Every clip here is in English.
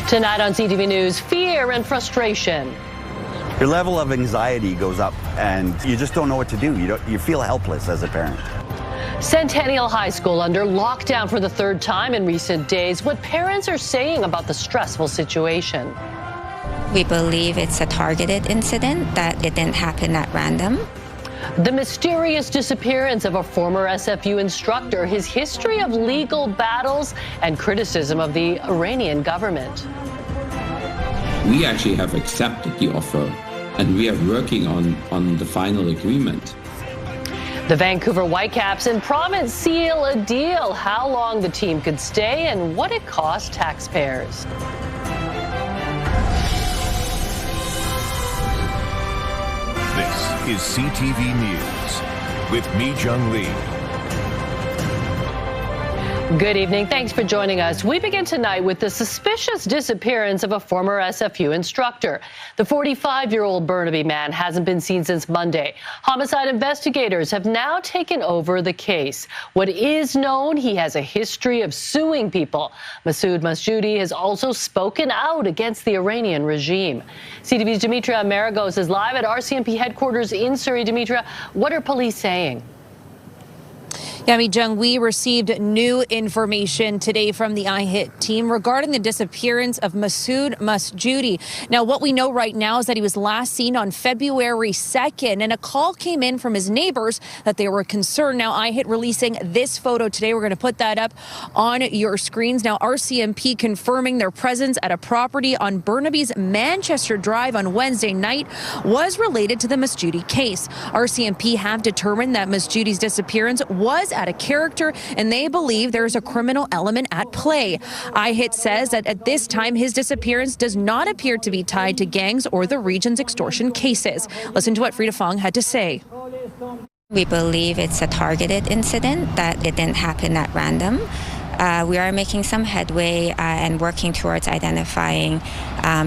Tonight on CTV News, fear and frustration. Your level of anxiety goes up and you just don't know what to do. You feel helpless as a parent. Centennial High School under lockdown for the third time in recent days. What parents are saying about the stressful situation. We believe it's a targeted incident, that it didn't happen at random. The mysterious disappearance of a former SFU instructor, his history of legal battles, and criticism of the Iranian government. We actually have accepted the offer, and we are working on the final agreement. The Vancouver Whitecaps and province seal a deal. How long the team could stay and what it cost taxpayers. This is CTV News with me, Jung Lee. Good evening. Thanks for joining us. We begin tonight with the suspicious disappearance of a former SFU instructor. The 45-year-old Burnaby man hasn't been seen since Monday. Homicide investigators have now taken over the case. What is known, he has a history of suing people. Masood Masjoudi has also spoken out against the Iranian regime. CTV's Dimitra Maragos is live at RCMP headquarters in Surrey. Dimitra, what are police saying? Jung, we received new information today from the IHIT team regarding the disappearance of Masood Masjoudi. Now, what we know right now is that he was last seen on February 2nd, and a call came in from his neighbors that they were concerned. Now, IHIT releasing this photo today. We're going to put that up on your screens. Now, RCMP confirming their presence at a property on Burnaby's Manchester Drive on Wednesday night was related to the Masjoudi case. RCMP have determined that Masjoudi's disappearance was at a character, and they believe there is a criminal element at play. IHIT says that at this time, his disappearance does not appear to be tied to gangs or the region's extortion cases. Listen to what Frida Fong had to say. We believe it's a targeted incident, that it didn't happen at random. We are making some headway and working towards identifying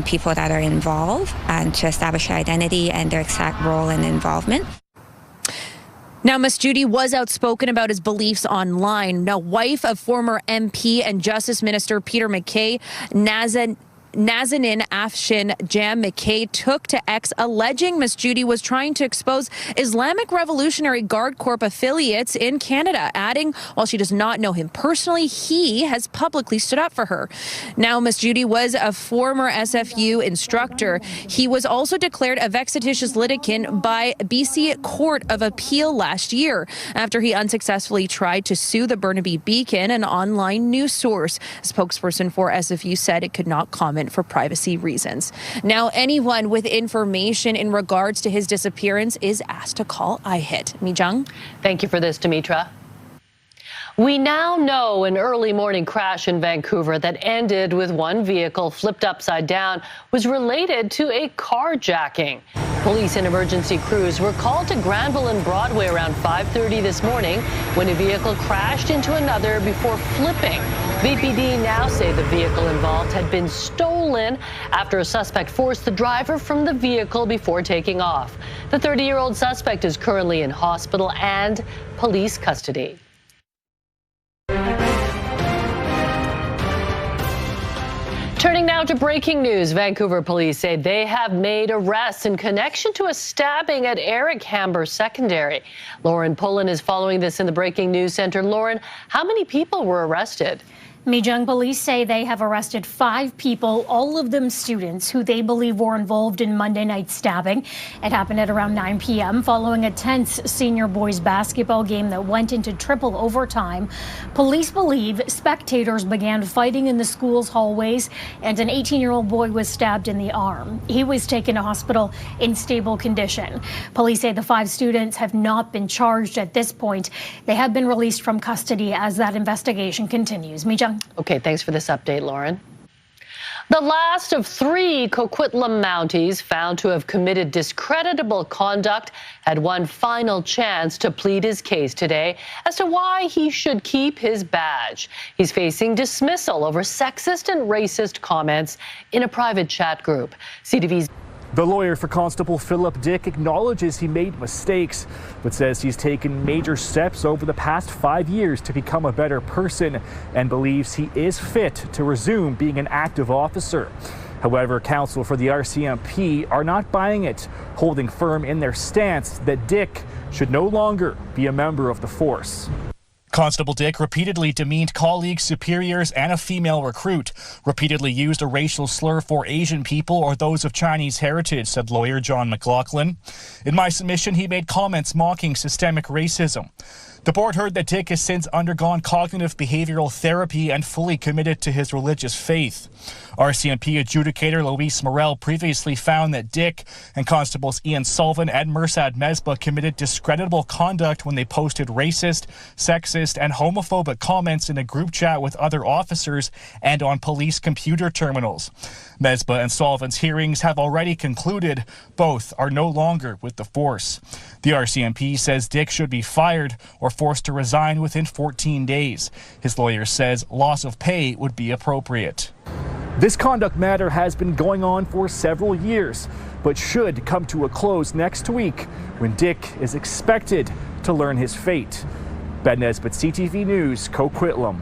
people that are involved and to establish their identity and their exact role and involvement. Now, Masjoudi was outspoken about his beliefs online. Now, wife of former MP and Justice Minister Peter MacKay, Nazanin Afshin Jam McKay, took to X alleging Masjoudi was trying to expose Islamic Revolutionary Guard Corps affiliates in Canada, adding, while she does not know him personally, he has publicly stood up for her. Now, Masjoudi was a former SFU instructor. He was also declared a vexatious litigant by BC Court of Appeal last year after he unsuccessfully tried to sue the Burnaby Beacon, an online news source. A spokesperson for SFU said it could not comment for privacy reasons. Now, anyone with information in regards to his disappearance is asked to call IHIT. Mijung? Thank you for this, Dimitra. We now know an early morning crash in Vancouver that ended with one vehicle flipped upside down was related to a carjacking. Police and emergency crews were called to Granville and Broadway around 5:30 this morning when a vehicle crashed into another before flipping. VPD now say the vehicle involved had been stolen after a suspect forced the driver from the vehicle before taking off. The 30-year-old suspect is currently in hospital and police custody. Turning now to breaking news, Vancouver police say they have made arrests in connection to a stabbing at Eric Hamber Secondary. Lauren Pullen is following this in the Breaking News Center. Lauren, how many people were arrested? Mijung, police say they have arrested 5 people, all of them students, who they believe were involved in Monday night's stabbing. It happened at around 9 p.m. following a tense senior boys basketball game that went into triple overtime. Police believe spectators began fighting in the school's hallways, and an 18-year-old boy was stabbed in the arm. He was taken to hospital in stable condition. Police say the 5 students have not been charged at this point. They have been released from custody as that investigation continues. Mijung? Okay, thanks for this update, Lauren. The last of 3 Coquitlam Mounties found to have committed discreditable conduct had one final chance to plead his case today as to why he should keep his badge. He's facing dismissal over sexist and racist comments in a private chat group. CTV's The lawyer for Constable Philip Dick acknowledges he made mistakes, but says he's taken major steps over the past 5 years to become a better person and believes he is fit to resume being an active officer. However, counsel for the RCMP are not buying it, holding firm in their stance that Dick should no longer be a member of the force. Constable Dick repeatedly demeaned colleagues, superiors, and a female recruit, repeatedly used a racial slur for Asian people or those of Chinese heritage, said lawyer John McLaughlin. In my submission, he made comments mocking systemic racism. The board heard that Dick has since undergone cognitive behavioral therapy and fully committed to his religious faith. RCMP adjudicator Luis Morel previously found that Dick and Constables Ian Sullivan and Mirsad Mesbah committed discreditable conduct when they posted racist, sexist, and homophobic comments in a group chat with other officers and on police computer terminals. Mesbah and Sullivan's hearings have already concluded both are no longer with the force. The RCMP says Dick should be fired or forced to resign within 14 days. His lawyer says loss of pay would be appropriate. This conduct matter has been going on for several years, but should come to a close next week when Dick is expected to learn his fate. Ben Nesbitt, CTV News, Coquitlam.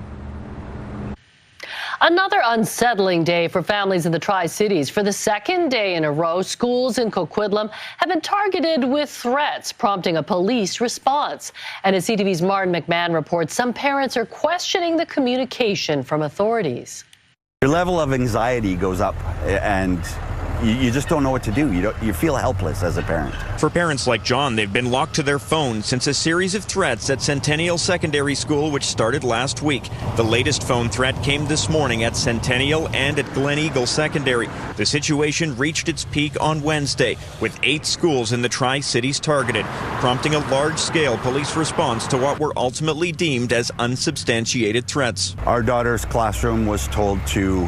Another unsettling day for families in the Tri-Cities. For the second day in a row, schools in Coquitlam have been targeted with threats, prompting a police response. And as CTV's Martin McMahon reports, some parents are questioning the communication from authorities. Your level of anxiety goes up, and you just don't know what to do. You feel helpless as a parent. For parents like John, they've been locked to their phones since a series of threats at Centennial Secondary School, which started last week. The latest phone threat came this morning at Centennial and at Glen Eagle Secondary. The situation reached its peak on Wednesday, with 8 schools in the Tri-Cities targeted, prompting a large-scale police response to what were ultimately deemed as unsubstantiated threats. Our daughter's classroom was told to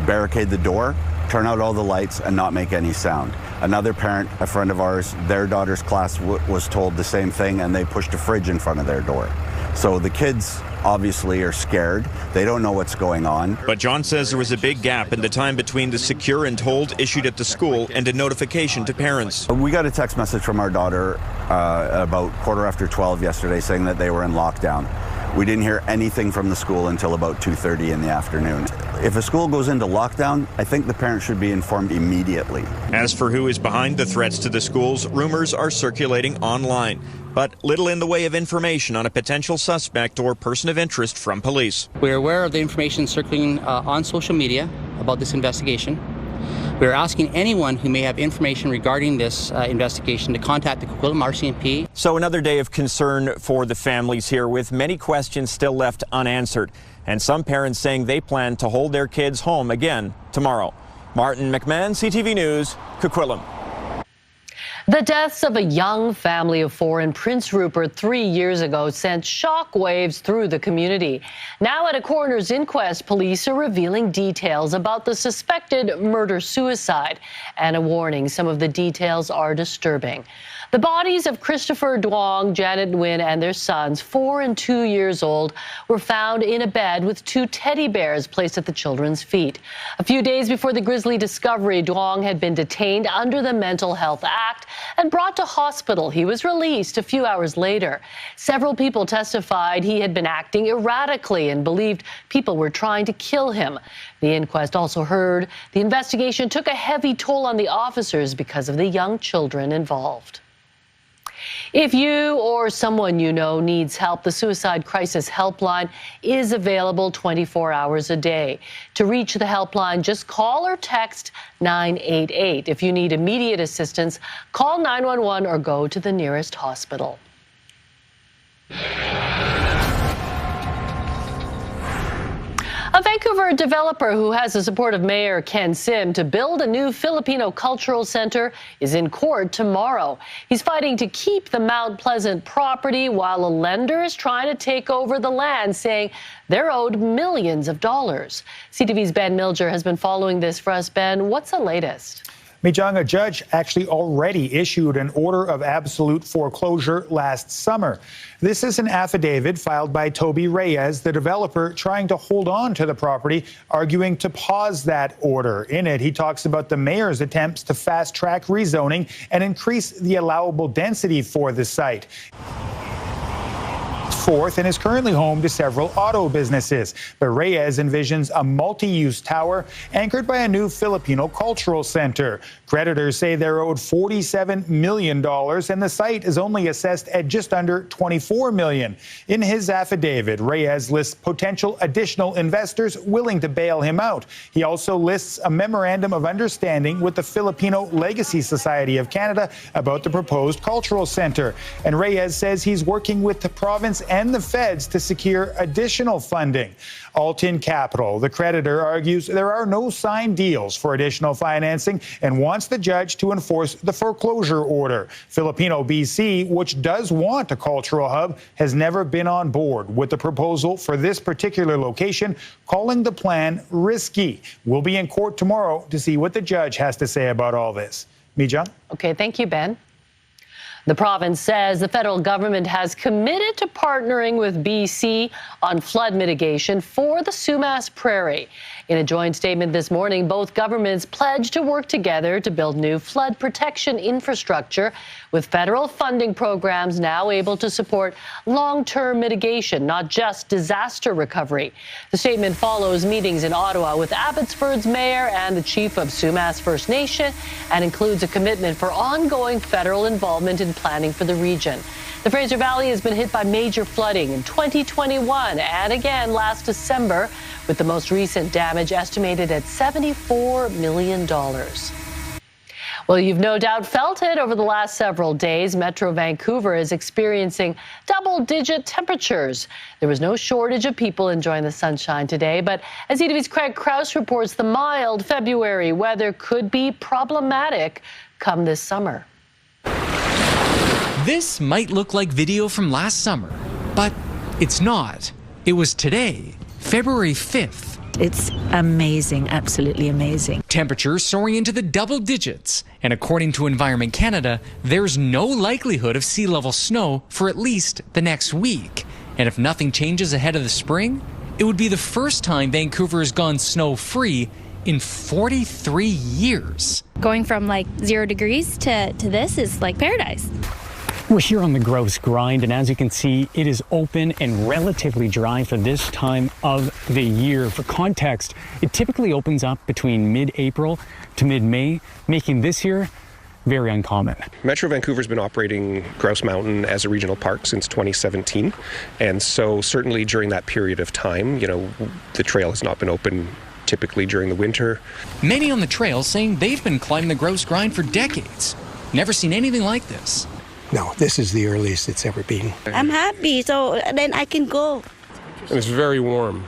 barricade the door, turn out all the lights, and not make any sound. Another parent, a friend of ours, their daughter's class was told the same thing, and they pushed a fridge in front of their door. So the kids obviously are scared. They don't know what's going on. But John says there was a big gap in the time between the secure and hold issued at the school and a notification to parents. We got a text message from our daughter about 12:15 yesterday saying that they were in lockdown. We didn't hear anything from the school until about 2:30 in the afternoon. If a school goes into lockdown, I think the parents should be informed immediately. As for who is behind the threats to the schools, rumors are circulating online, but little in the way of information on a potential suspect or person of interest from police. We're aware of the information circulating on social media about this investigation. We're asking anyone who may have information regarding this investigation to contact the Coquitlam RCMP. So another day of concern for the families here, with many questions still left unanswered, and some parents saying they plan to hold their kids home again tomorrow. Martin McMahon, CTV News, Coquitlam. The deaths of a young family of 4 in Prince Rupert 3 years ago sent shockwaves through the community. Now at a coroner's inquest, police are revealing details about the suspected murder-suicide. And a warning, some of the details are disturbing. The bodies of Christopher Duong, Janet Nguyen, and their sons, 4 and 2 years old, were found in a bed with 2 teddy bears placed at the children's feet. A few days before the grisly discovery, Duong had been detained under the Mental Health Act and brought to hospital. He was released a few hours later. Several people testified he had been acting erratically and believed people were trying to kill him. The inquest also heard the investigation took a heavy toll on the officers because of the young children involved. If you or someone you know needs help, the Suicide Crisis Helpline is available 24 hours a day. To reach the helpline, just call or text 988. If you need immediate assistance, call 911 or go to the nearest hospital. A Vancouver developer who has the support of Mayor Ken Sim to build a new Filipino cultural center is in court tomorrow. He's fighting to keep the Mount Pleasant property while a lender is trying to take over the land, saying they're owed millions of dollars. CTV's Ben Milger has been following this for us. Ben, what's the latest? Mijang, a judge actually already issued an order of absolute foreclosure last summer. This is an affidavit filed by Toby Reyes, the developer trying to hold on to the property, arguing to pause that order. In it, he talks about the mayor's attempts to fast-track rezoning and increase the allowable density for the site. Fourth and is currently home to several auto businesses. But Reyes envisions a multi-use tower anchored by a new Filipino cultural center. Creditors say they're owed $47 million, and the site is only assessed at just under $24 million. In his affidavit, Reyes lists potential additional investors willing to bail him out. He also lists a memorandum of understanding with the Filipino Legacy Society of Canada about the proposed cultural center. And Reyes says he's working with the province and the feds to secure additional funding. Alton Capital, the creditor, argues there are no signed deals for additional financing and wants the judge to enforce the foreclosure order. Filipino BC, which does want a cultural hub, has never been on board with the proposal for this particular location, calling the plan risky. We'll be in court tomorrow to see what the judge has to say about all this. Mijang? Okay, thank you, Ben. The province says the federal government has committed to partnering with BC on flood mitigation for the Sumas Prairie. In a joint statement this morning, both governments pledged to work together to build new flood protection infrastructure, with federal funding programs now able to support long-term mitigation, not just disaster recovery. The statement follows meetings in Ottawa with Abbotsford's mayor and the chief of Sumas First Nation, and includes a commitment for ongoing federal involvement in planning for the region. The Fraser Valley has been hit by major flooding in 2021 and again last December, with the most recent damage estimated at $74 million. Well, you've no doubt felt it over the last several days. Metro Vancouver is experiencing double-digit temperatures. There was no shortage of people enjoying the sunshine today, but as CTV's Craig Krause reports, the mild February weather could be problematic come this summer. This might look like video from last summer, but it's not. It was today, February 5th. It's amazing, absolutely amazing. Temperatures soaring into the double digits. And according to Environment Canada, there's no likelihood of sea level snow for at least the next week. And if nothing changes ahead of the spring, it would be the first time Vancouver has gone snow-free in 43 years. Going from like 0 degrees to this is like paradise. We're here on the Grouse Grind, and as you can see, it is open and relatively dry for this time of the year. For context, it typically opens up between mid-April to mid-May, making this year very uncommon. Metro Vancouver's been operating Grouse Mountain as a regional park since 2017, and so certainly during that period of time, the trail has not been open typically during the winter. Many on the trail saying they've been climbing the Grouse Grind for decades. Never seen anything like this. No, this is the earliest it's ever been. I'm happy, so then I can go. And it's very warm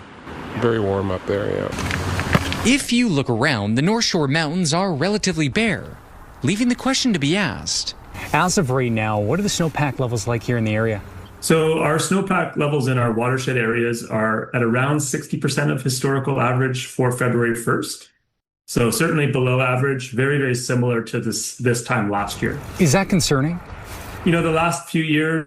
up there, yeah. If you look around, the North Shore Mountains are relatively bare, leaving the question to be asked. As of right now, what are the snowpack levels like here in the area? So our snowpack levels in our watershed areas are at around 60% of historical average for February 1st. So certainly below average, very, very similar to this time last year. Is that concerning? The last few years,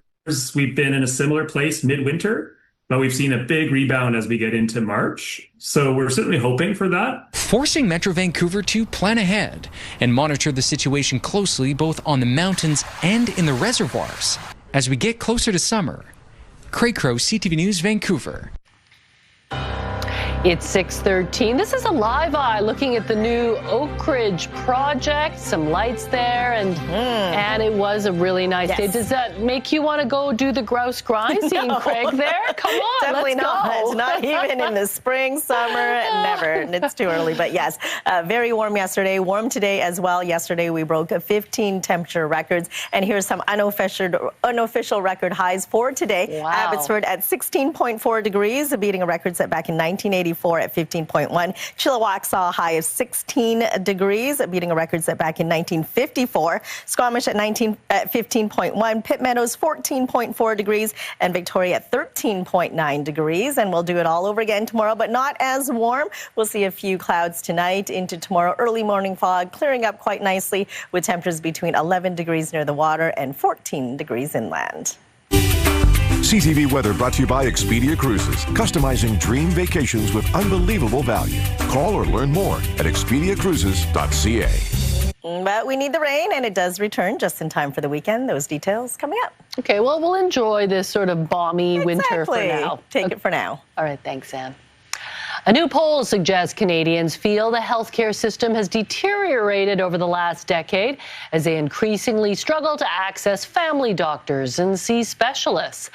we've been in a similar place midwinter, but we've seen a big rebound as we get into March. So we're certainly hoping for that. Forcing Metro Vancouver to plan ahead and monitor the situation closely, both on the mountains and in the reservoirs. As we get closer to summer, Craig Krause, CTV News, Vancouver. It's 6:13. This is a live eye looking at the new Oak Ridge project. Some lights there, and it was a really nice day. Does that make you want to go do the Grouse Grind? Seeing Craig there? Come on, definitely let's not. go. Not even in the spring, summer, never. It's too early. But yes, very warm yesterday. Warm today as well. Yesterday we broke 15 temperature records, and here's some unofficial record highs for today. Wow. Abbotsford at 16.4 degrees, beating a record set back in 1980. 84 at 15.1. Chilliwack saw a high of 16 degrees, beating a record set back in 1954. Squamish at 15.1. Pitt Meadows 14.4 degrees, and Victoria at 13.9 degrees. And we'll do it all over again tomorrow, but not as warm. We'll see a few clouds tonight into tomorrow. Early morning fog clearing up quite nicely with temperatures between 11 degrees near the water and 14 degrees inland. CTV Weather brought to you by Expedia Cruises, customizing dream vacations with unbelievable value. Call or learn more at expediacruises.ca. But we need the rain, and it does return just in time for the weekend. Those details coming up. Okay, well, we'll enjoy this sort of balmy winter for now. Take it for now. All right, thanks, Anne. A new poll suggests Canadians feel the healthcare system has deteriorated over the last decade as they increasingly struggle to access family doctors and see specialists.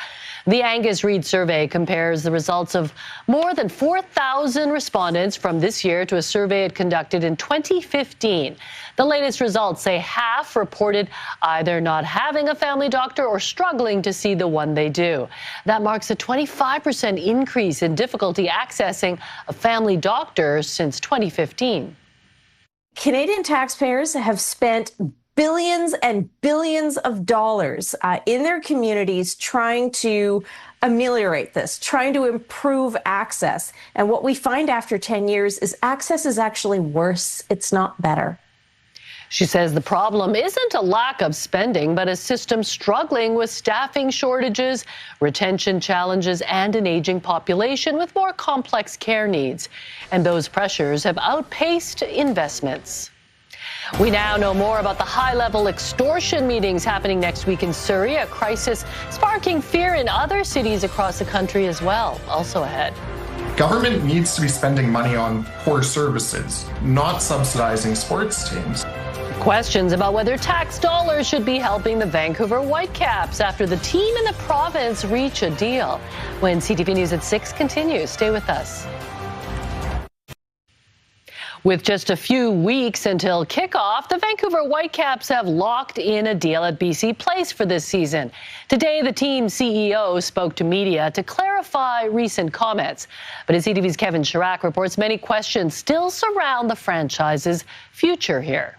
The Angus Reid survey compares the results of more than 4,000 respondents from this year to a survey it conducted in 2015. The latest results say half reported either not having a family doctor or struggling to see the one they do. That marks a 25% increase in difficulty accessing a family doctor since 2015. Canadian taxpayers have spent billions and billions of dollars in their communities trying to ameliorate this, trying to improve access. And what we find after 10 years is access is actually worse. It's not better. She says the problem isn't a lack of spending, but a system struggling with staffing shortages, retention challenges, and an aging population with more complex care needs. And those pressures have outpaced investments. We now know more about the high-level extortion meetings happening next week in Surrey, a crisis sparking fear in other cities across the country as well. Also ahead. Government needs to be spending money on core services, not subsidizing sports teams. Questions about whether tax dollars should be helping the Vancouver Whitecaps after the team in the province reach a deal. When CTV News at 6 continues, stay with us. With just a few weeks until kickoff, the Vancouver Whitecaps have locked in a deal at BC Place for this season. Today, the team CEO spoke to media to clarify recent comments. But as CTV's Kevin Chirac reports, many questions still surround the franchise's future here.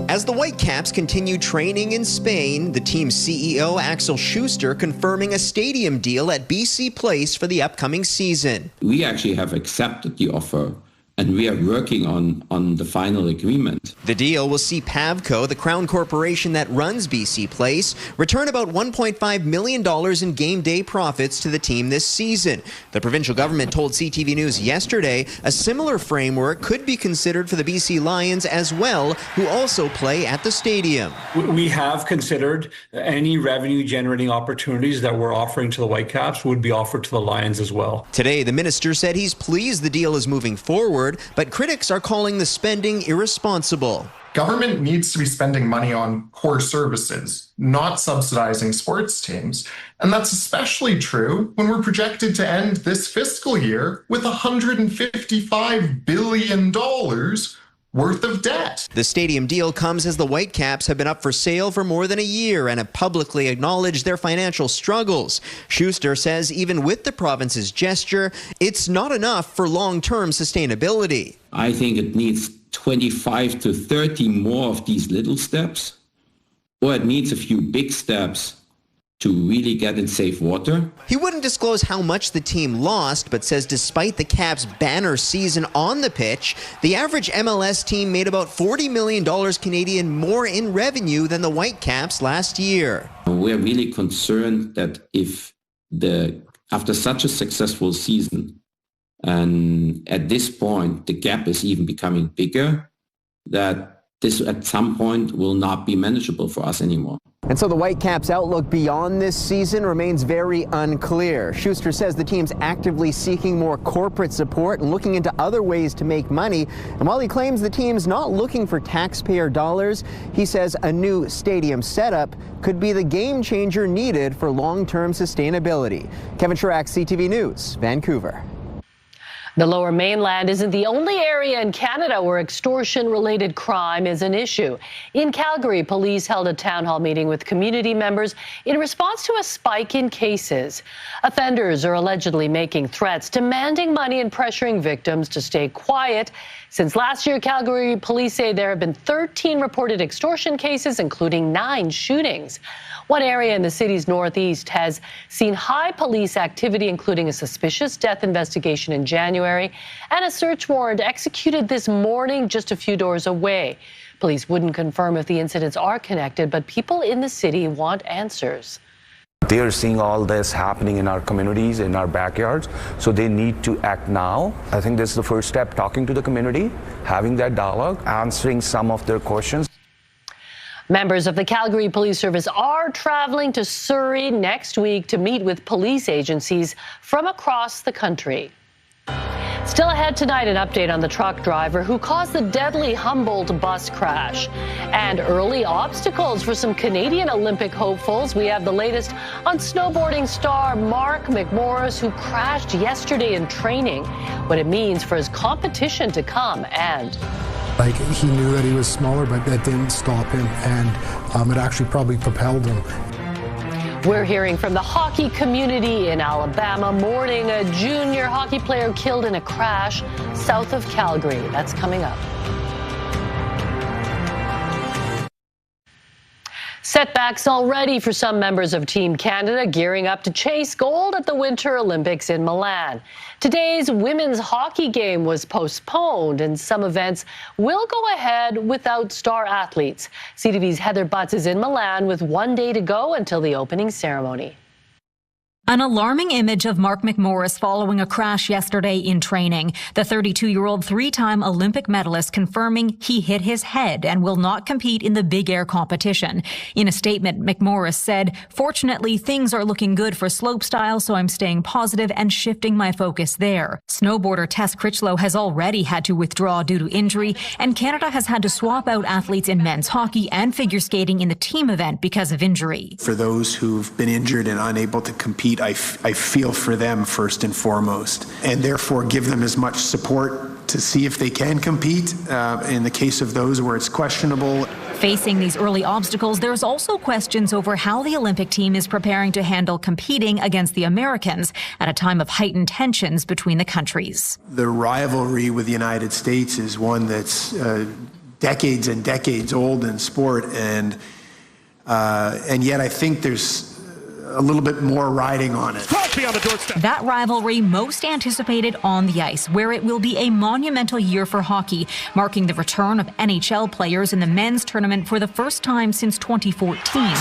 As the Whitecaps continue training in Spain, the team's CEO Axel Schuster confirming a stadium deal at BC Place for the upcoming season. We actually have accepted the offer, and we are working on the final agreement. The deal will see Pavco, the Crown Corporation that runs BC Place, return about $1.5 million in game day profits to the team this season. The provincial government told CTV News yesterday a similar framework could be considered for the BC Lions as well, who also play at the stadium. We have considered any revenue-generating opportunities that we're offering to the Whitecaps would be offered to the Lions as well. Today, the minister said he's pleased the deal is moving forward, but critics are calling the spending irresponsible. Government needs to be spending money on core services, not subsidizing sports teams. And that's especially true when we're projected to end this fiscal year with $155 billion worth of debt. The stadium deal comes as the Whitecaps have been up for sale for more than a year and have publicly acknowledged their financial struggles. Schuster says even with the province's gesture, it's not enough for long-term sustainability. I think it needs 25 to 30 more of these little steps, or it needs a few big steps to really get in safe water. He wouldn't disclose how much the team lost, but says despite the Caps' banner season on the pitch, the average MLS team made about $40 million Canadian more in revenue than the Whitecaps last year. We're really concerned that if after such a successful season, and at this point the gap is even becoming bigger, that this at some point will not be manageable for us anymore. And so the Whitecaps' outlook beyond this season remains very unclear. Schuster says the team's actively seeking more corporate support and looking into other ways to make money. And while he claims the team's not looking for taxpayer dollars, he says a new stadium setup could be the game changer needed for long-term sustainability. Kevin Chirac, CTV News, Vancouver. The Lower Mainland isn't the only area in Canada where extortion-related crime is an issue. In Calgary, police held a town hall meeting with community members in response to a spike in cases. Offenders are allegedly making threats, demanding money and pressuring victims to stay quiet. Since last year, Calgary police say there have been 13 reported extortion cases, including 9 shootings. One area in the city's northeast has seen high police activity, including a suspicious death investigation in January and a search warrant executed this morning just a few doors away. Police wouldn't confirm if the incidents are connected, but people in the city want answers. They are seeing all this happening in our communities, in our backyards, so they need to act now. I think this is the first step, talking to the community, having that dialogue, answering some of their questions. Members of the Calgary Police Service are traveling to Surrey next week to meet with police agencies from across the country. Still ahead tonight, an update on the truck driver who caused the deadly Humboldt bus crash and early obstacles for some Canadian Olympic hopefuls. We have the latest on snowboarding star Mark McMorris, who crashed yesterday in training, what it means for his competition to come, and he knew that he was smaller, but that didn't stop him, and it actually probably propelled him. We're hearing from the hockey community in Alabama, mourning a junior hockey player killed in a crash south of Calgary. That's coming up. Setbacks already for some members of Team Canada gearing up to chase gold at the Winter Olympics in Milan. Today's women's hockey game was postponed, and some events will go ahead without star athletes. CTV's Heather Butts is in Milan with 1 day to go until the opening ceremony. An alarming image of Mark McMorris following a crash yesterday in training. The 32-year-old three-time Olympic medalist confirming he hit his head and will not compete in the big air competition. In a statement, McMorris said, "Fortunately, things are looking good for slopestyle, so I'm staying positive and shifting my focus there." Snowboarder Tess Critchlow has already had to withdraw due to injury, and Canada has had to swap out athletes in men's hockey and figure skating in the team event because of injury. For those who've been injured and unable to compete, I feel for them first and foremost, and therefore give them as much support to see if they can compete in the case of those where it's questionable. Facing these early obstacles, there's also questions over how the Olympic team is preparing to handle competing against the Americans at a time of heightened tensions between the countries. The rivalry with the United States is one that's decades and decades old in sport, and yet I think there's a little bit more riding on it. That rivalry most anticipated on the ice, where it will be a monumental year for hockey, marking the return of NHL players in the men's tournament for the first time since 2014.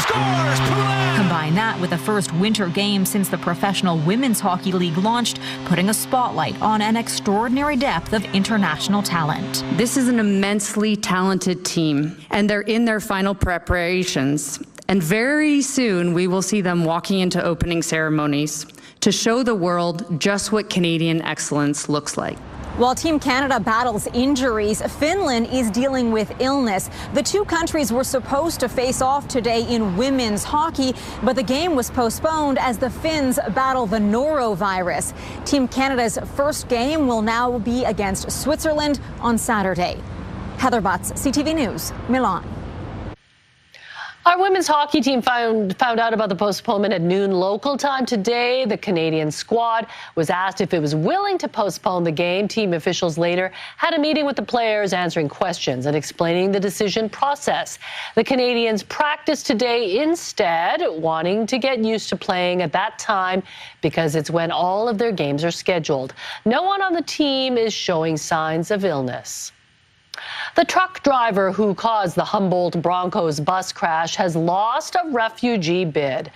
Combine that with the first winter game since the Professional Women's Hockey League launched, putting a spotlight on an extraordinary depth of international talent. This is an immensely talented team, and they're in their final preparations. And very soon we will see them walking into opening ceremonies to show the world just what Canadian excellence looks like. While Team Canada battles injuries, Finland is dealing with illness. The two countries were supposed to face off today in women's hockey, but the game was postponed as the Finns battle the norovirus. Team Canada's first game will now be against Switzerland on Saturday. Heather Butts, CTV News, Milan. Our women's hockey team found out about the postponement at noon local time today. The Canadian squad was asked if it was willing to postpone the game. Team officials later had a meeting with the players, answering questions and explaining the decision process. The Canadians practiced today instead, wanting to get used to playing at that time because it's when all of their games are scheduled. No one on the team is showing signs of illness. The truck driver who caused the Humboldt Broncos bus crash has lost a refugee bid.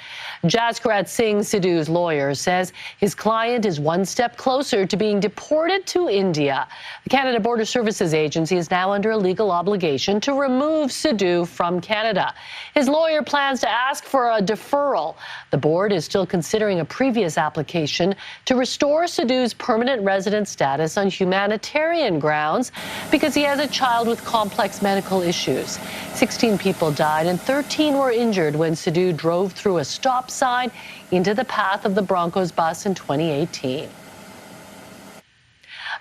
Jaskarat Singh Sidhu's lawyer says his client is one step closer to being deported to India. The Canada Border Services Agency is now under a legal obligation to remove Sidhu from Canada. His lawyer plans to ask for a deferral. The board is still considering a previous application to restore Sidhu's permanent resident status on humanitarian grounds because he has a child with complex medical issues. 16 people died and 13 were injured when Sidhu drove through a stop sign into the path of the Broncos bus in 2018.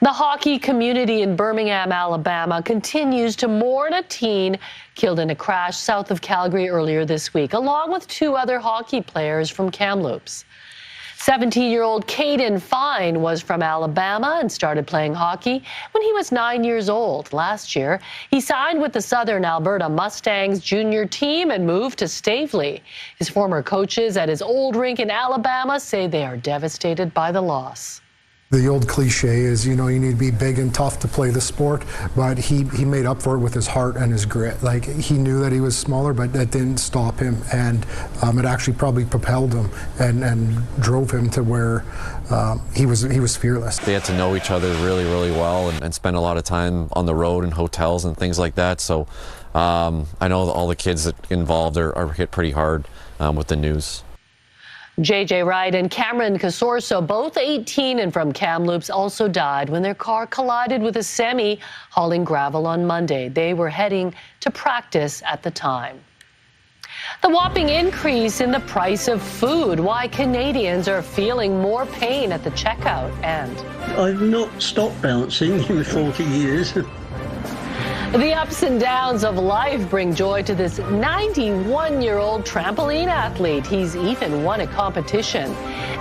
The hockey community in Birmingham, Alabama, continues to mourn a teen killed in a crash south of Calgary earlier this week, along with 2 other hockey players from Kamloops. 17-year-old Caden Fine was from Alabama and started playing hockey when he was 9 years old. Last year, he signed with the Southern Alberta Mustangs junior team and moved to Stavely. His former coaches at his old rink in Alabama say they are devastated by the loss. The old cliche is, you need to be big and tough to play the sport, but he made up for it with his heart and his grit. Like, he knew that he was smaller, but that didn't stop him, and it actually probably propelled him and drove him to where he was fearless. They had to know each other really, really well and spend a lot of time on the road in hotels and things like that. So I know all the kids that involved are hit pretty hard with the news. JJ Wright and Cameron Casorso, both 18 and from Kamloops, also died when their car collided with a semi hauling gravel on Monday. They were heading to practice at the time. The whopping increase in the price of food, why Canadians are feeling more pain at the checkout, and I've not stopped bouncing in 40 years. The ups and downs of life bring joy to this 91-year-old trampoline athlete. He's even won a competition.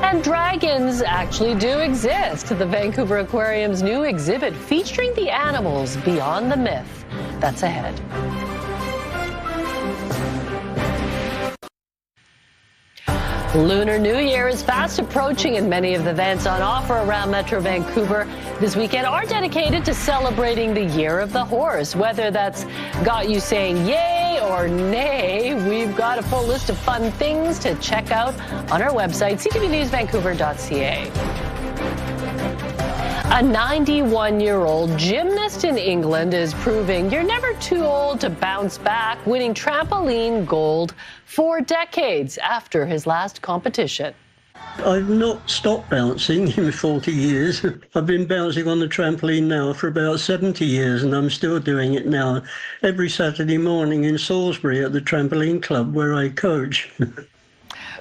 And dragons actually do exist. The Vancouver Aquarium's new exhibit featuring the animals beyond the myth. That's ahead. Lunar New Year is fast approaching, and many of the events on offer around Metro Vancouver this weekend are dedicated to celebrating the Year of the Horse. Whether that's got you saying yay or nay, we've got a full list of fun things to check out on our website, ctvnewsvancouver.ca. A 91-year-old gymnast in England is proving you're never too old to bounce back, winning trampoline gold 4 decades after his last competition. I've not stopped bouncing in 40 years. I've been bouncing on the trampoline now for about 70 years, and I'm still doing it now every Saturday morning in Salisbury at the trampoline club where I coach.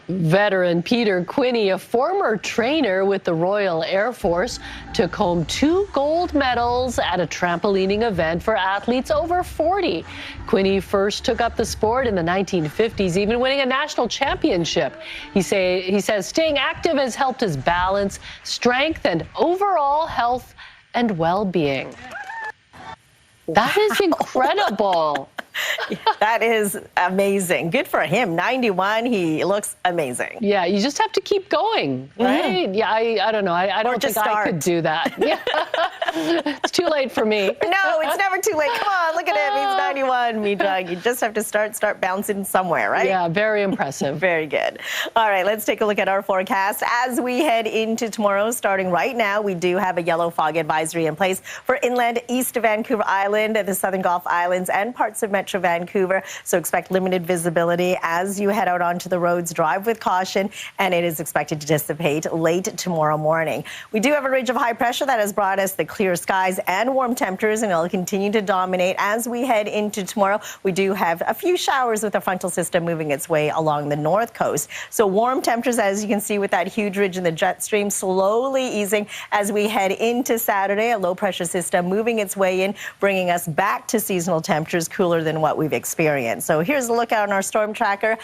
Veteran Peter Quinney, a former trainer with the Royal Air Force, took home 2 gold medals at a trampolining event for athletes over 40. Quinney first took up the sport in the 1950s, even winning a national championship. He says staying active has helped his balance, strength, and overall health and well-being. That is incredible. That is amazing. Good for him. 91, he looks amazing. Yeah, you just have to keep going, right? Mm-hmm. Yeah, I don't know. I don't think I could do that. Yeah. It's too late for me. No, it's never too late. Come on, look at him. He's 91. Me, Doug. You just have to start bouncing somewhere, right? Yeah, very impressive. Very good. All right, let's take a look at our forecast. As we head into tomorrow, starting right now, we do have a yellow fog advisory in place for inland east of Vancouver Island, the Southern Gulf Islands, and parts of Metro Vancouver. So expect limited visibility as you head out onto the roads. Drive with caution, and it is expected to dissipate late tomorrow morning. We do have a ridge of high pressure that has brought us the clear skies and warm temperatures, and it'll continue to dominate as we head into tomorrow. We do have a few showers with a frontal system moving its way along the north coast. So warm temperatures, as you can see with that huge ridge in the jet stream, slowly easing as we head into Saturday. A low pressure system moving its way in, bringing us back to seasonal temperatures cooler than what we've experienced. So here's a look out on our storm tracker.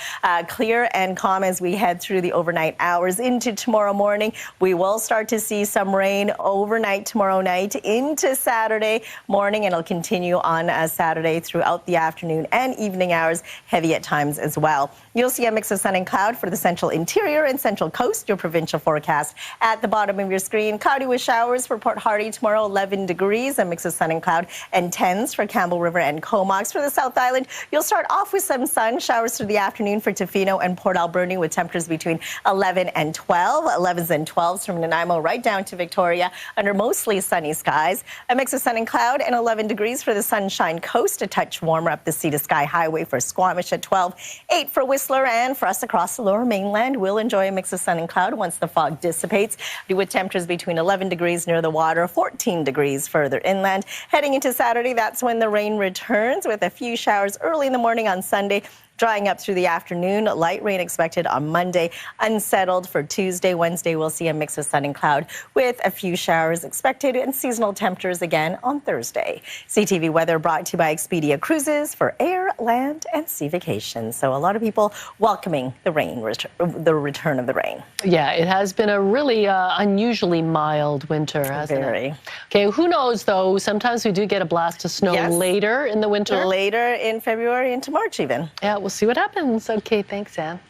Clear and calm as we head through the overnight hours into tomorrow morning. We will start to see some rain overnight tomorrow night into Saturday morning, and it'll continue on Saturday throughout the afternoon and evening hours, heavy at times as well. You'll see a mix of sun and cloud for the central interior and central coast. Your provincial forecast at the bottom of your screen. Cloudy with showers for Port Hardy tomorrow, 11 degrees, a mix of sun and cloud, and 10s for Campbell River and Comox. For the South Island, you'll start off with some sun, showers through the afternoon for Tofino and Port Alberni with temperatures between 11 and 12, 11s and 12s from Nanaimo right down to Victoria under mostly sunny skies. A mix of sun and cloud and 11 degrees for the Sunshine Coast, a touch warmer up the Sea to Sky Highway for Squamish at 12, 8 for Whistler, and for us across the Lower Mainland, we'll enjoy a mix of sun and cloud once the fog dissipates, with temperatures between 11 degrees near the water, 14 degrees further inland. Heading into Saturday, that's when the rain returns with a few showers early in the morning on Sunday drying up through the afternoon. Light rain expected on Monday. Unsettled for Tuesday. Wednesday, we'll see a mix of sun and cloud with a few showers expected, and seasonal temperatures again on Thursday. CTV weather brought to you by Expedia Cruises for air, land, and sea vacations. So a lot of people welcoming the rain, the return of the rain. Yeah, it has been a really unusually mild winter, hasn't it? Okay, who knows, though? Sometimes we do get a blast of snow later in the winter. Later in February into March, even. Yeah, we'll see what happens. Okay, thanks, Anne.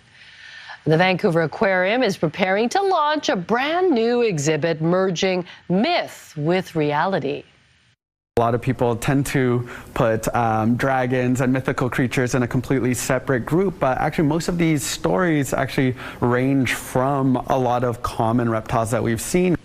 The Vancouver Aquarium is preparing to launch a brand new exhibit merging myth with reality. A lot of people tend to put dragons and mythical creatures in a completely separate group, but actually most of these stories actually range from a lot of common reptiles that we've seen.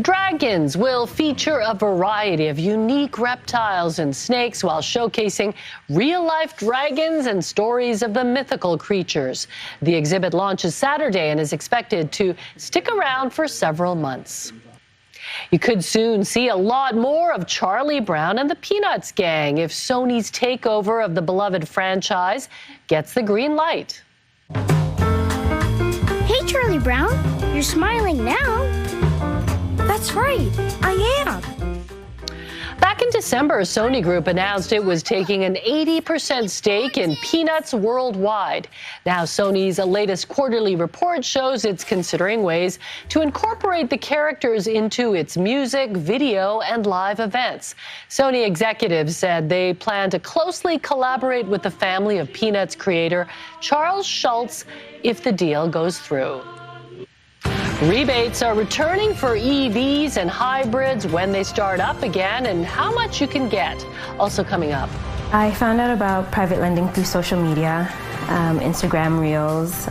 Dragons will feature a variety of unique reptiles and snakes while showcasing real-life dragons and stories of the mythical creatures. The exhibit launches Saturday and is expected to stick around for several months. You could soon see a lot more of Charlie Brown and the Peanuts gang if Sony's takeover of the beloved franchise gets the green light. Hey, Charlie Brown, you're smiling now. That's right, I am. Back in December, Sony Group announced it was taking an 80% stake in Peanuts worldwide. Now, Sony's latest quarterly report shows it's considering ways to incorporate the characters into its music, video, and live events. Sony executives said they plan to closely collaborate with the family of Peanuts creator Charles Schulz if the deal goes through. Rebates are returning for EVs and hybrids when they start up again, and how much you can get. Also coming up. I found out about private lending through social media, Instagram Reels.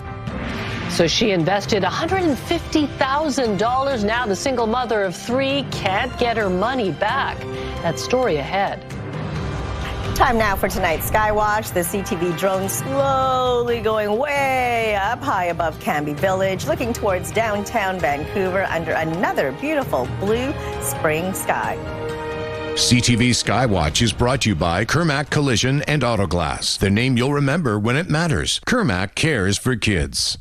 So she invested $150,000. Now the single mother of 3 can't get her money back. That story ahead. Time now for tonight's Skywatch. The CTV drone slowly going way up high above Canby Village, looking towards downtown Vancouver under another beautiful blue spring sky. CTV Skywatch is brought to you by Kermac Collision and Autoglass, the name you'll remember when it matters. Kermac cares for kids.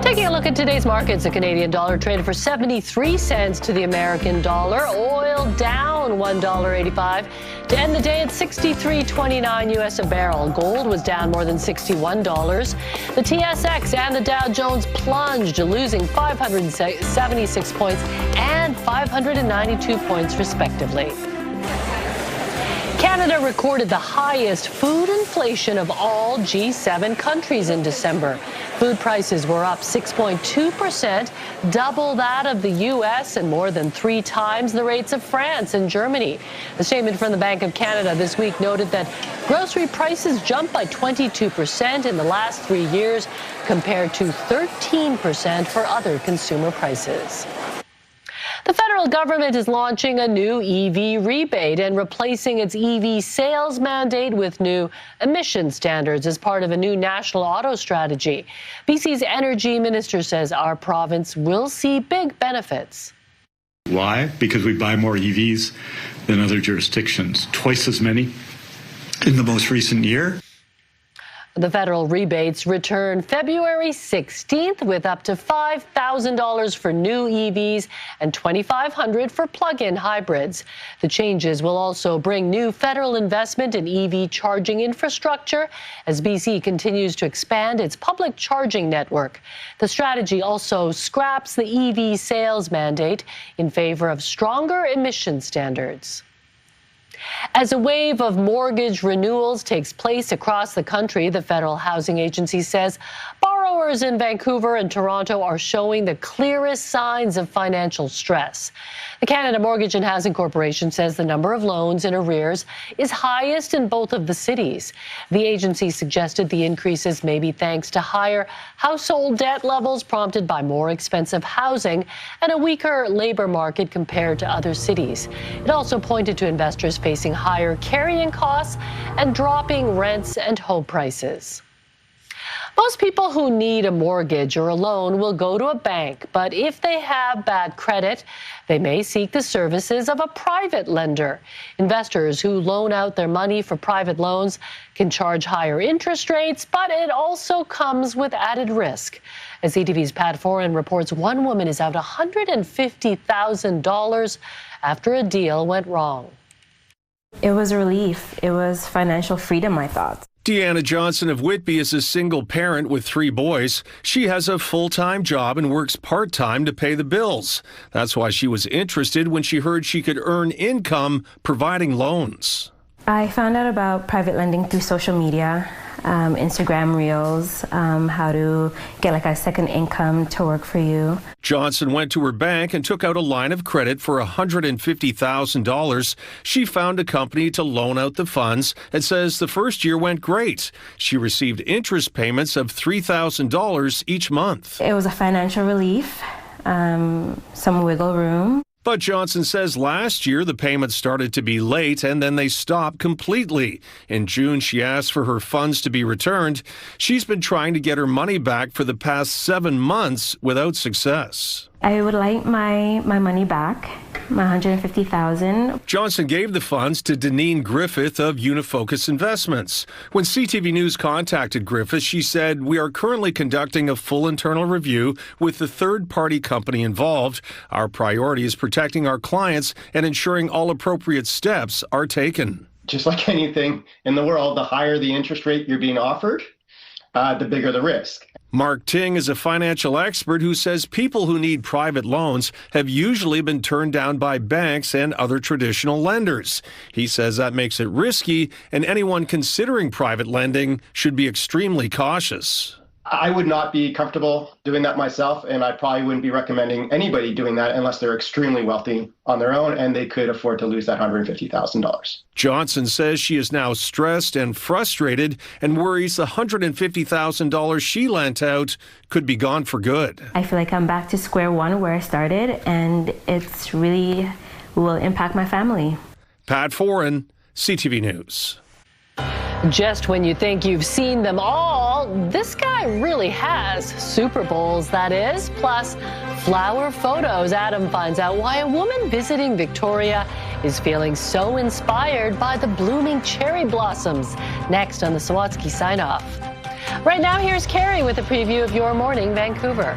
Taking a look at today's markets, the Canadian dollar traded for 73 cents to the American dollar. Oil down $1.85 to end the day at 63.29 US a barrel. Gold was down more than $61. The TSX and the Dow Jones plunged, losing 576 points and 592 points respectively. Canada recorded the highest food inflation of all G7 countries in December. Food prices were up 6.2%, double that of the U.S. and more than 3 times the rates of France and Germany. The statement from the Bank of Canada this week noted that grocery prices jumped by 22% in the last 3 years, compared to 13% for other consumer prices. The federal government is launching a new EV rebate and replacing its EV sales mandate with new emission standards as part of a new national auto strategy. BC's energy minister says our province will see big benefits. Why? Because we buy more EVs than other jurisdictions, twice as many in the most recent year. The federal rebates return February 16th with up to $5,000 for new EVs and $2,500 for plug-in hybrids. The changes will also bring new federal investment in EV charging infrastructure as BC continues to expand its public charging network. The strategy also scraps the EV sales mandate in favor of stronger emission standards. As a wave of mortgage renewals takes place across the country, the Federal Housing Agency says borrowers in Vancouver and Toronto are showing the clearest signs of financial stress. The Canada Mortgage and Housing Corporation says the number of loans in arrears is highest in both of the cities. The agency suggested the increases may be thanks to higher household debt levels prompted by more expensive housing and a weaker labor market compared to other cities. It also pointed to investors facing higher carrying costs and dropping rents and home prices. Most people who need a mortgage or a loan will go to a bank, but if they have bad credit, they may seek the services of a private lender. Investors who loan out their money for private loans can charge higher interest rates, but it also comes with added risk. As CTV's Pat Foran reports, one woman is out $150,000 after a deal went wrong. It was a relief. It was financial freedom, I thought. Deanna Johnson of Whitby is a single parent with 3 boys. She has a full-time job and works part-time to pay the bills. That's why she was interested when she heard she could earn income providing loans. I found out about private lending through social media, Instagram Reels, how to get like a second income to work for you. Johnson went to her bank and took out a line of credit for $150,000. She found a company to loan out the funds and says the first year went great. She received interest payments of $3,000 each month. It was a financial relief, some wiggle room. But Johnson says last year the payments started to be late and then they stopped completely. In June, she asked for her funds to be returned. She's been trying to get her money back for the past 7 months without success. I would like my money back, my $150,000. Johnson gave the funds to Deneen Griffith of Unifocus Investments. When CTV News contacted Griffith, she said, "We are currently conducting a full internal review with the third-party company involved. Our priority is protecting our clients and ensuring all appropriate steps are taken." Just like anything in the world, the higher the interest rate you're being offered, the bigger the risk. Mark Ting is a financial expert who says people who need private loans have usually been turned down by banks and other traditional lenders. He says that makes it risky, and anyone considering private lending should be extremely cautious. I would not be comfortable doing that myself, and I probably wouldn't be recommending anybody doing that unless they're extremely wealthy on their own and they could afford to lose that $150,000. Johnson says she is now stressed and frustrated and worries the $150,000 she lent out could be gone for good. I feel like I'm back to square one where I started, and it's really will impact my family. Pat Foran, CTV News. Just when you think you've seen them all, this guy really has Super Bowls, that is, plus flower photos. Adam finds out why a woman visiting Victoria is feeling so inspired by the blooming cherry blossoms. Next on the Sawatsky Sign-Off. Right now, here's Carrie with a preview of your morning, Vancouver.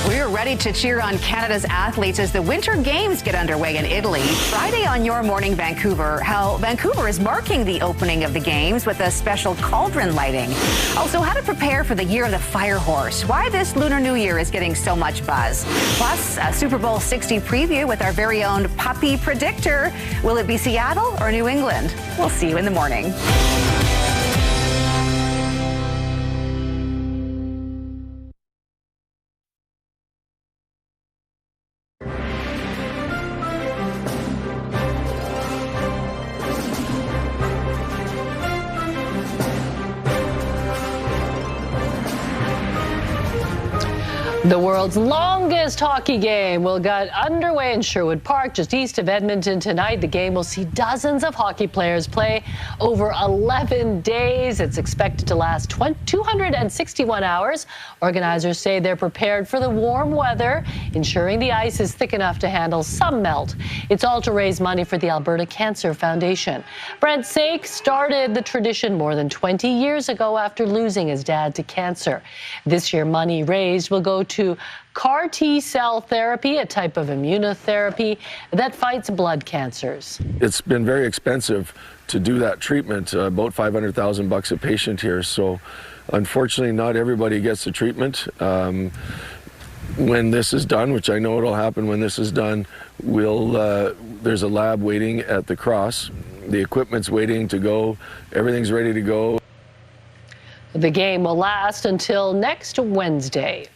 We're ready to cheer on Canada's athletes as the Winter Games get underway in Italy. Friday on Your Morning Vancouver, how Vancouver is marking the opening of the Games with a special cauldron lighting. Also, how to prepare for the Year of the Fire Horse. Why this Lunar New Year is getting so much buzz. Plus, a Super Bowl 60 preview with our very own puppy predictor. Will it be Seattle or New England? We'll see you in the morning. The world's longest hockey game will get underway in Sherwood Park, just east of Edmonton tonight. The game will see dozens of hockey players play over 11 days. It's expected to last 261 hours. Organizers say they're prepared for the warm weather, ensuring the ice is thick enough to handle some melt. It's all to raise money for the Alberta Cancer Foundation. Brent Sake started the tradition more than 20 years ago after losing his dad to cancer. This year, money raised will go to CAR T-cell therapy, a type of immunotherapy that fights blood cancers. It's been very expensive to do that treatment, about $500,000 a patient here. So unfortunately, not everybody gets the treatment. When this is done, which I know it'll happen when this is done, there's a lab waiting at the Cross. The equipment's waiting to go. Everything's ready to go. The game will last until next Wednesday.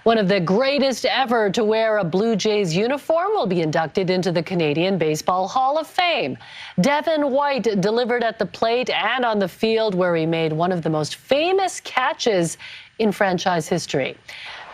One of the greatest ever to wear a Blue Jays uniform will be inducted into the Canadian Baseball Hall of Fame. Devin White delivered at the plate and on the field, where he made one of the most famous catches in franchise history.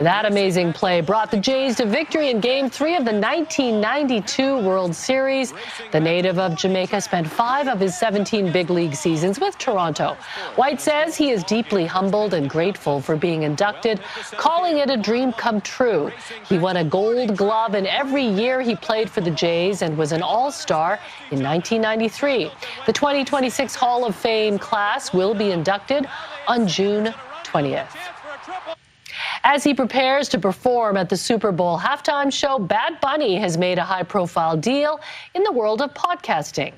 That amazing play brought the Jays to victory in Game 3 of the 1992 World Series. The native of Jamaica spent 5 of his 17 big league seasons with Toronto. White says he is deeply humbled and grateful for being inducted, calling it a dream come true. He won a Gold Glove in every year he played for the Jays and was an All-Star in 1993. The 2026 Hall of Fame class will be inducted on June 20th. As he prepares to perform at the Super Bowl halftime show, Bad Bunny has made a high-profile deal in the world of podcasting.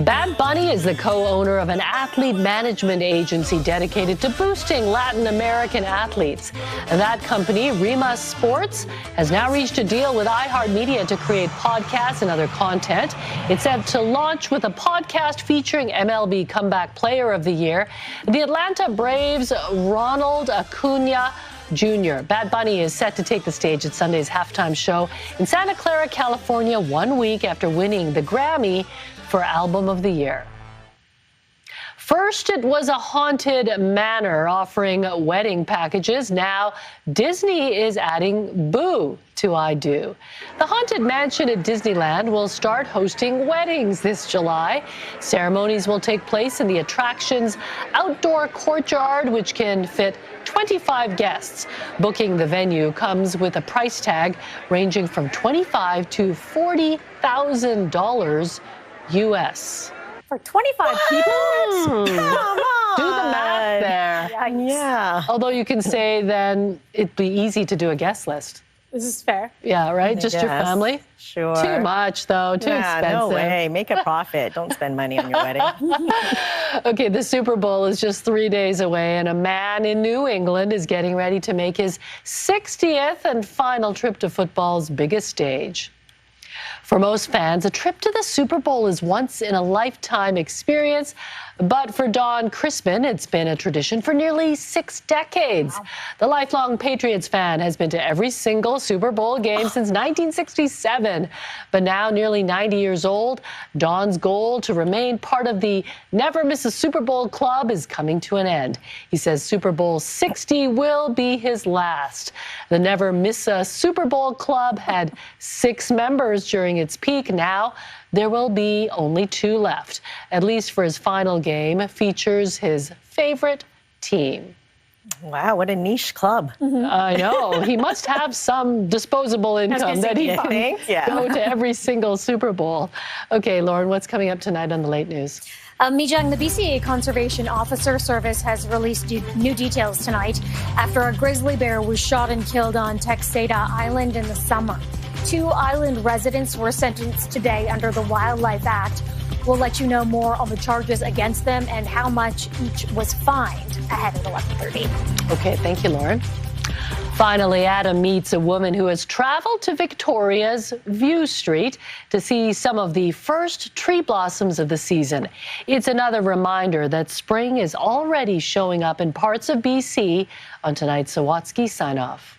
Bad Bunny is the co-owner of an athlete management agency dedicated to boosting Latin American athletes. That company, Rima Sports, has now reached a deal with iHeartMedia to create podcasts and other content. It's set to launch with a podcast featuring MLB Comeback Player of the Year, the Atlanta Braves' Ronald Acuna Jr. Bad Bunny is set to take the stage at Sunday's halftime show in Santa Clara, California, 1 week after winning the Grammy for Album of the Year. First, it was a haunted manor offering wedding packages. Now, Disney is adding Boo to I Do. The Haunted Mansion at Disneyland will start hosting weddings this July. Ceremonies will take place in the attraction's outdoor courtyard, which can fit 25 guests. Booking the venue comes with a price tag ranging from $25,000 to $40,000 U.S. For 25 people? Come on. Do the math there. Yeah. Although you can say then it'd be easy to do a guest list. This is fair. Yeah, right? I Just your guess. family? Sure. Too much, though. Too expensive. No way. Make a profit. Don't spend money on your wedding. Okay, the Super Bowl is just 3 days away, and a man in New England is getting ready to make his 60th and final trip to football's biggest stage. For most fans, a trip to the Super Bowl is once-in-a-lifetime experience. But for Don Crispin, it's been a tradition for nearly 6 decades. Wow. The lifelong Patriots fan has been to every single Super Bowl game since 1967. But now, nearly 90 years old, Don's goal to remain part of the Never Miss a Super Bowl club is coming to an end. He says Super Bowl 60 will be his last. The Never Miss a Super Bowl club had 6 members during its peak. Now, there will be only 2 left, at least for his final game, features his favorite team. Wow, what a niche club. I know. He must have some disposable income that he can go to every single Super Bowl. Okay, Lauren, what's coming up tonight on the Late News? Mijang, the BCA Conservation Officer Service has released new details tonight after a grizzly bear was shot and killed on Texada Island in the summer. 2 island residents were sentenced today under the Wildlife Act. We'll let you know more on the charges against them and how much each was fined ahead of 11:30. Okay, thank you, Lauren. Finally, Adam meets a woman who has traveled to Victoria's View Street to see some of the first tree blossoms of the season. It's another reminder that spring is already showing up in parts of BC on tonight's Sawatsky Sign-Off.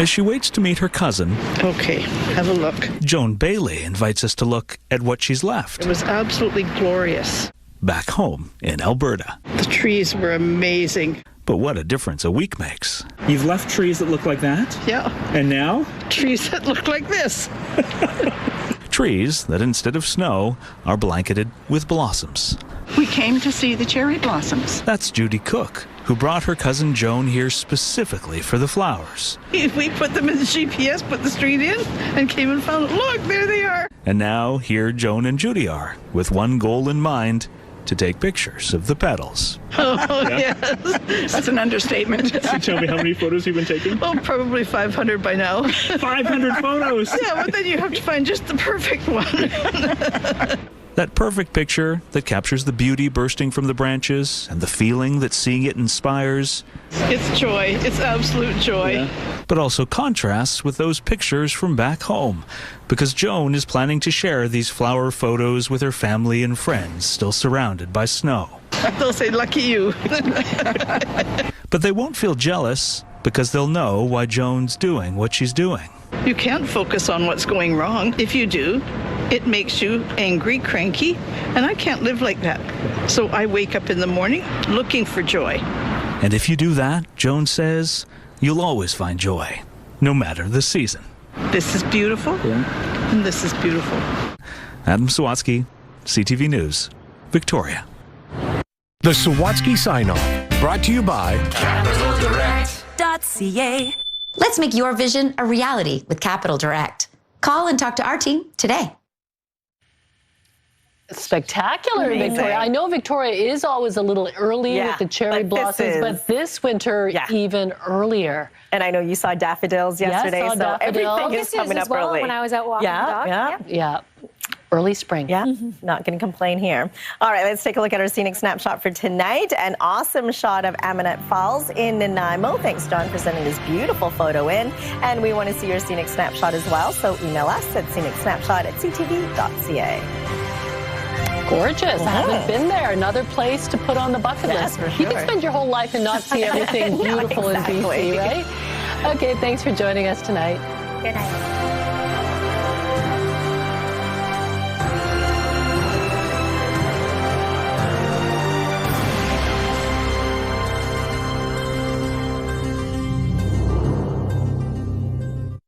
As she waits to meet her cousin, okay, have a look. Joan Bailey invites us to look at what she's left. It was absolutely glorious. Back home in Alberta. The trees were amazing. But what a difference a week makes. You've left trees that look like that? Yeah. And now? Trees that look like this. Trees that instead of snow are blanketed with blossoms. We came to see the cherry blossoms. That's Judy Cook, who brought her cousin Joan here specifically for the flowers. We put them in the GPS, put the street in, and came and found it. Look, there they are. And now here Joan and Judy are, with one goal in mind, to take pictures of the petals. Oh, yes. That's an understatement. So tell me, how many photos you've been taking? Oh, probably 500 by now. 500 photos? Yeah, but then you have to find just the perfect one. That perfect picture that captures the beauty bursting from the branches and the feeling that seeing it inspires. It's joy. It's absolute joy. Yeah. But also contrasts with those pictures from back home, because Joan is planning to share these flower photos with her family and friends still surrounded by snow. They'll say, lucky you. But they won't feel jealous because they'll know why Joan's doing what she's doing. You can't focus on what's going wrong. If you do, it makes you angry, cranky, and I can't live like that. So I wake up in the morning looking for joy. And if you do that, Joan says, you'll always find joy, no matter the season. This is beautiful, and this is beautiful. Adam Sawatsky, CTV News, Victoria. The Sawatsky Sign-Off, brought to you by CapitalDirect.ca. Let's make your vision a reality with Capital Direct. Call and talk to our team today. Spectacular in Victoria. I know Victoria is always a little early with the cherry blossoms, but this winter even earlier. And I know you saw daffodils yesterday, yes, so everything is coming up early. When I was out walking the dog. Yeah. Early spring. Yeah, not going to complain here. All right, let's take a look at our scenic snapshot for tonight. An awesome shot of Amanat Falls in Nanaimo. Thanks, John, for sending this beautiful photo in. And we want to see your scenic snapshot as well, so email us at scenicsnapshot@ctv.ca. Gorgeous. I haven't been there. Another place to put on the bucket list. For You sure. can spend your whole life and not see everything beautiful in BC, right? Okay, thanks for joining us tonight. Good night.